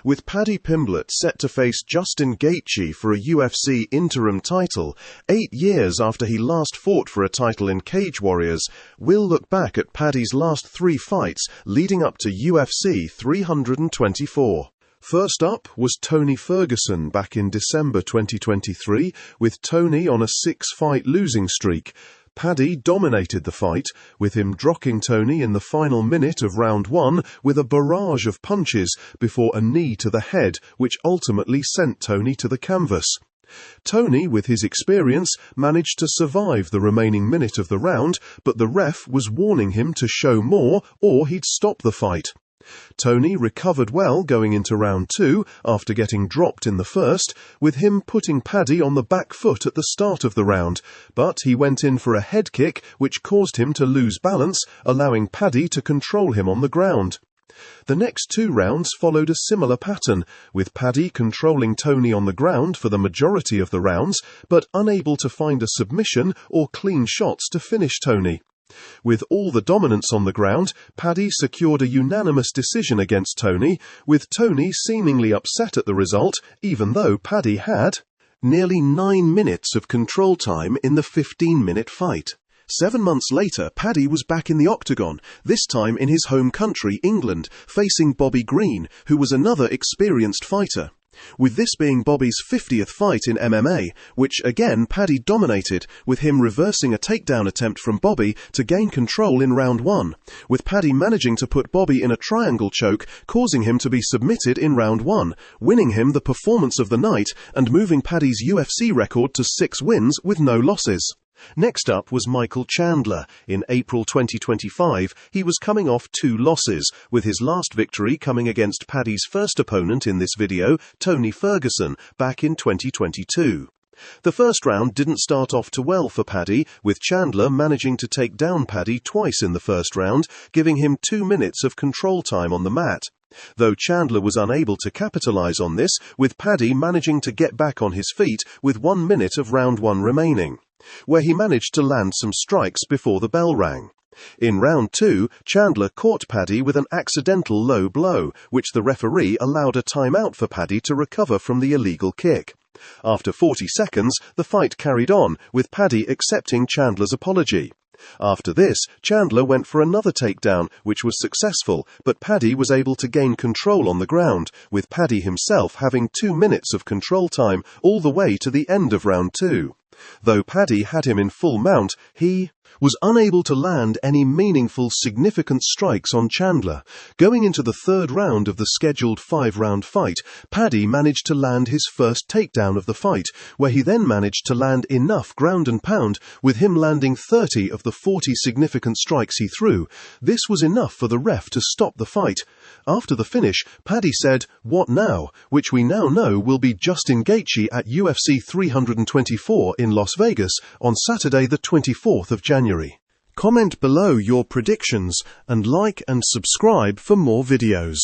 With Paddy Pimblett set to face Justin Gaethje for a UFC interim title, 8 years after he last fought for a title in CageWarriors, we'll look back at Paddy's last 3 fights leading up to UFC 324. First up was Tony Ferguson back in December 2023, with Tony on a 6-fight losing streak. Paddy dominated the fight, with him dropping Tony in the final minute of round 1 with a barrage of punches before a knee to the head, which ultimately sent Tony to the canvas. Tony, with his experience, managed to survive the remaining minute of the round, but the ref was warning him to show more or he'd stop the fight. Tony recovered well going into round 2 after getting dropped in the first, with him putting Paddy on the back foot at the start of the round, but he went in for a head kick which caused him to lose balance, allowing Paddy to control him on the ground. The next 2 rounds followed a similar pattern, with Paddy controlling Tony on the ground for the majority of the rounds, but unable to find a submission or clean shots to finish Tony. With all the dominance on the ground, Paddy secured a unanimous decision against Tony, with Tony seemingly upset at the result, even though Paddy had nearly 9 minutes of control time in the 15-minute fight. 7 months later, Paddy was back in the octagon, this time in his home country, England, facing Bobby Green, who was another experienced fighter. With this being Bobby's 50th fight in MMA, which again Paddy dominated, with him reversing a takedown attempt from Bobby to gain control in round 1, with Paddy managing to put Bobby in a triangle choke, causing him to be submitted in round 1, winning him the performance of the night and moving Paddy's UFC record to 6 wins with no losses. Next up was Michael Chandler. In April 2025, he was coming off 2 losses, with his last victory coming against Paddy's first opponent in this video, Tony Ferguson, back in 2022. The first round didn't start off too well for Paddy, with Chandler managing to take down Paddy twice in the first round, giving him 2 minutes of control time on the mat. Though Chandler was unable to capitalize on this, with Paddy managing to get back on his feet with 1 minute of round 1 remaining, where he managed to land some strikes before the bell rang. In round 2, Chandler caught Paddy with an accidental low blow, which the referee allowed a timeout for Paddy to recover from the illegal kick. After 40 seconds, the fight carried on, with Paddy accepting Chandler's apology. After this, Chandler went for another takedown, which was successful, but Paddy was able to gain control on the ground, with Paddy himself having 2 minutes of control time all the way to the end of round 2. Though Paddy had him in full mount, he was unable to land any meaningful, significant strikes on Chandler. Going into the 3rd round of the scheduled 5-round fight, Paddy managed to land his first takedown of the fight, where he then managed to land enough ground and pound, with him landing 30 of the 40 significant strikes he threw. This was enough for the ref to stop the fight. After the finish, Paddy said, "What now?" which we now know will be Justin Gaethje at UFC 324 in Las Vegas on Saturday the 24th of January. Comment below your predictions and like and subscribe for more videos.